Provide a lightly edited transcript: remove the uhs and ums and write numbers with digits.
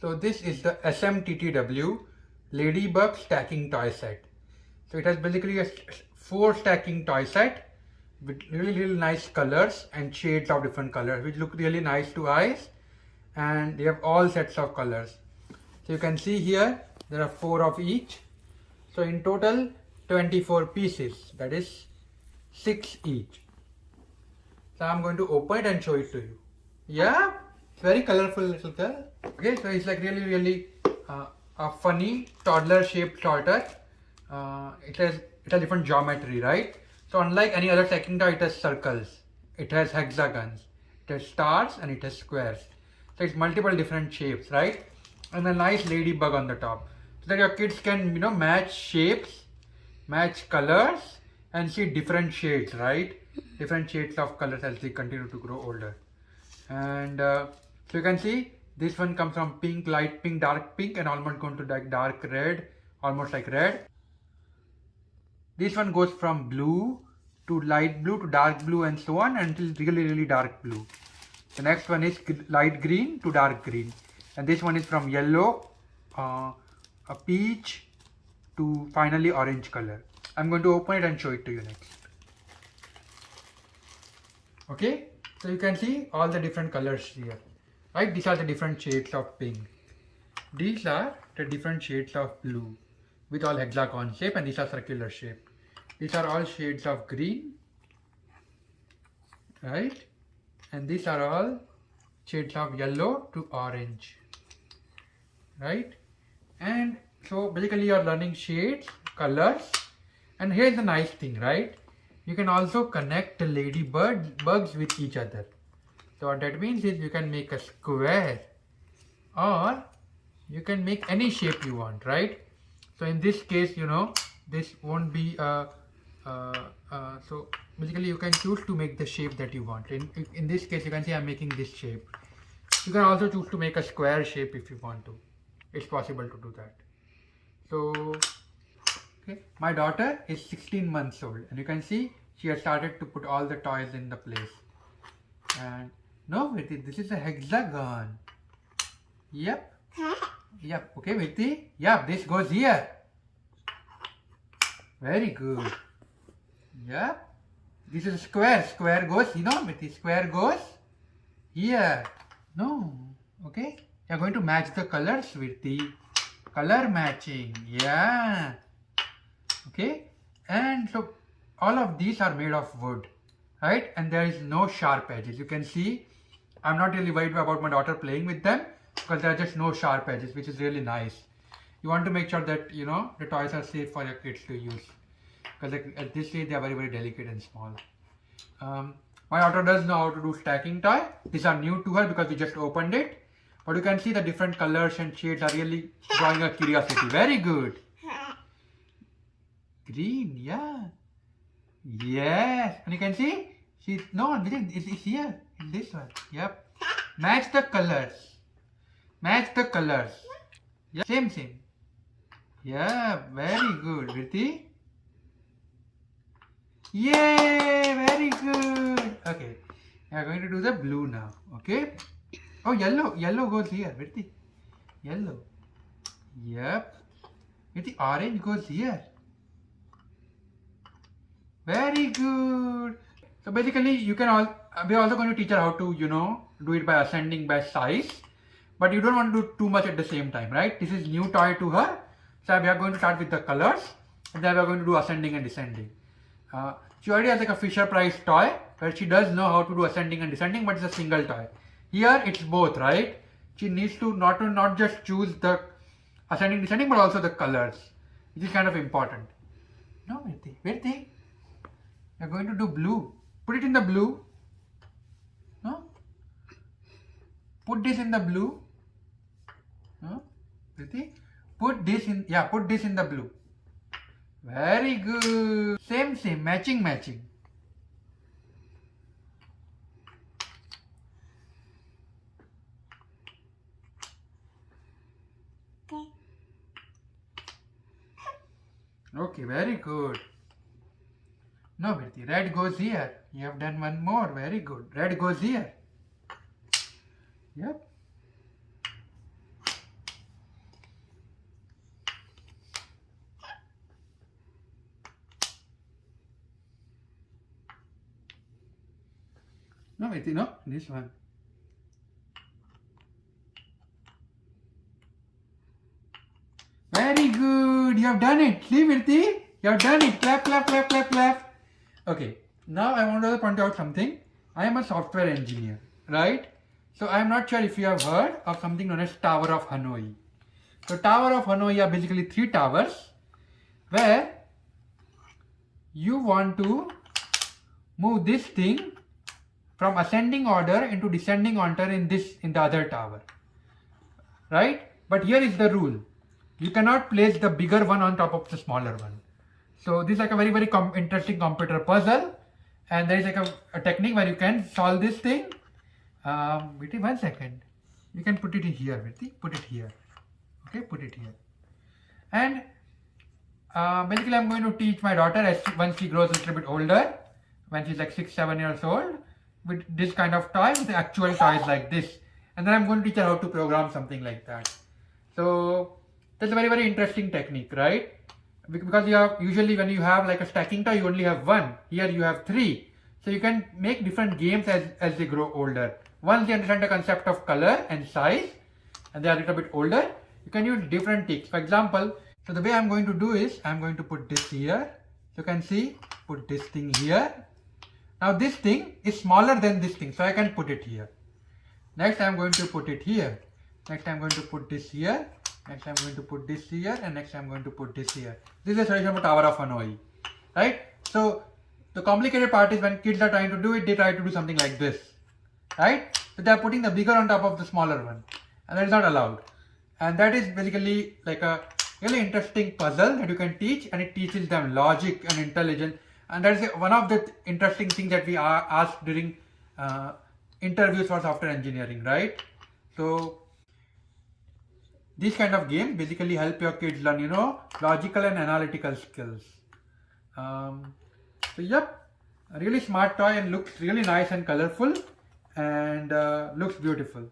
So this is the SMTTW Ladybug stacking toy set. So it has basically a 4 stacking toy set with really nice colors and shades of different colors which look really nice to eyes, and they have all sets of colors. So you can see here there are 4 of each. So in total 24 pieces, that is 6 each. So I'm going to open it and show it to you. Yeah, it's very colorful little girl. Okay, so it's like really a funny toddler shaped tortoise. It has different geometry, right? So unlike any other stacking toy, it has circles, it has hexagons, it has stars, and it has squares. So it's multiple different shapes, right? And a nice ladybug on the top, so that your kids can match shapes, match colors, and see different shades, right? Different shades of colors as they continue to grow older. And so you can see this one comes from pink, light pink, dark pink, and almost going to like dark red, almost like red. This one goes from blue to light blue to dark blue and so on until really dark blue. The next one is light green to dark green, and this one is from yellow, a peach to finally orange color. I'm going to open it and show it to you next. Okay, so you can see all the different colors here, right? These are the different shades of pink. These are the different shades of blue with all hexagon shape, and these are circular shape. These are all shades of green, right? And these are all shades of yellow to orange, right? And so basically you are learning shades, colors, and here's the nice thing, right? You can also connect the ladybugs with each other. So what that means is you can make a square, or you can make any shape you want, right? So in this case, this won't be so basically you can choose to make the shape that you want. In this case, you can see I'm making this shape. You can also choose to make a square shape if you want to. It's possible to do that. So okay, my daughter is 16 months old, and you can see she has started to put all the toys in the place. And no, Virti, this is a hexagon. Yep. Yep. Okay, Virti. Yep, this goes here. Very good. Yep. This is a square. Square goes, Virti, square goes here. No. Okay. You're going to match the colors, Virti. Color matching. Yeah. Okay. And so all of these are made of wood, right? And there is no sharp edges. You can see I'm not really worried about my daughter playing with them because there are just no sharp edges, which is really nice. You want to make sure that the toys are safe for your kids to use, because at this stage they are very delicate and small. My daughter does know how to do stacking toy. These are new to her because we just opened it, but you can see the different colors and shades are really drawing a curiosity. Very good. Green, yeah. Yes, and you can see it's here in this one. Yep. Match the colors. Match the colors. Yeah. Same. Yeah, very good, Virti. Yay, very good. Okay, we are going to do the blue now. Okay. Oh, yellow goes here, Virti. Yellow. Yep. Virti, orange goes here. Very good. So basically we're also going to teach her how to do it by ascending by size, but you don't want to do too much at the same time, right? This is new toy to her, so we are going to start with the colors, and then we are going to do ascending and descending. She already has like a Fisher Price toy where she does know how to do ascending and descending, but it's a single toy. Here it's both, right? She needs to not just choose the ascending descending but also the colors, which is kind of important. No, Virti. You're going to do blue. Put it in the blue. No? Put this in the blue. No? Virti? Put this in the blue. Very good. Same. Matching. Okay, very good. No, Virti, red goes here. You have done one more. Very good. Red goes here. Yep. no, Virti, no, this one. Very good. You have done it. See, Virti? You have done it. Clap, clap, clap, clap, clap. Okay. Now I want to point out something. I am a software engineer, right? So I am not sure if you have heard of something known as Tower of Hanoi. So Tower of Hanoi are basically 3 towers where you want to move this thing from ascending order into descending order in the other tower, right? But here is the rule. You cannot place the bigger one on top of the smaller one. So this is like a very, very interesting computer puzzle, and there is like a technique where you can solve this thing. Wait 1 second. You can put it here, Virti. Put it here. Okay, put it here. And basically I'm going to teach my daughter once she grows a little bit older, when she's like 6-7 years old, with this kind of toy, with the actual toys like this. And then I'm going to teach her how to program something like that. So that's a very, very interesting technique, right? Because you have, usually when you have like a stacking toy, you only have 1. Here you have 3. So you can make different games as they grow older. Once they understand the concept of color and size, and they are a little bit older, you can use different tricks. For example, so the way I'm going to do is, I'm going to put this here. You can see, put this thing here. Now this thing is smaller than this thing, so I can put it here. Next I'm going to put it here. Next I'm going to put this here. Next I'm going to put this here, and next I'm going to put this here. This is a solution for Tower of Hanoi, right? So the complicated part is when kids are trying to do it, they try to do something like this, right? So they are putting the bigger on top of the smaller one, and that is not allowed. And that is basically like a really interesting puzzle that you can teach, and it teaches them logic and intelligence. And that is one of the interesting things that we are asked during interviews for software engineering, right? So these kind of games basically help your kids learn, logical and analytical skills. So yep, a really smart toy and looks really nice and colorful, and looks beautiful.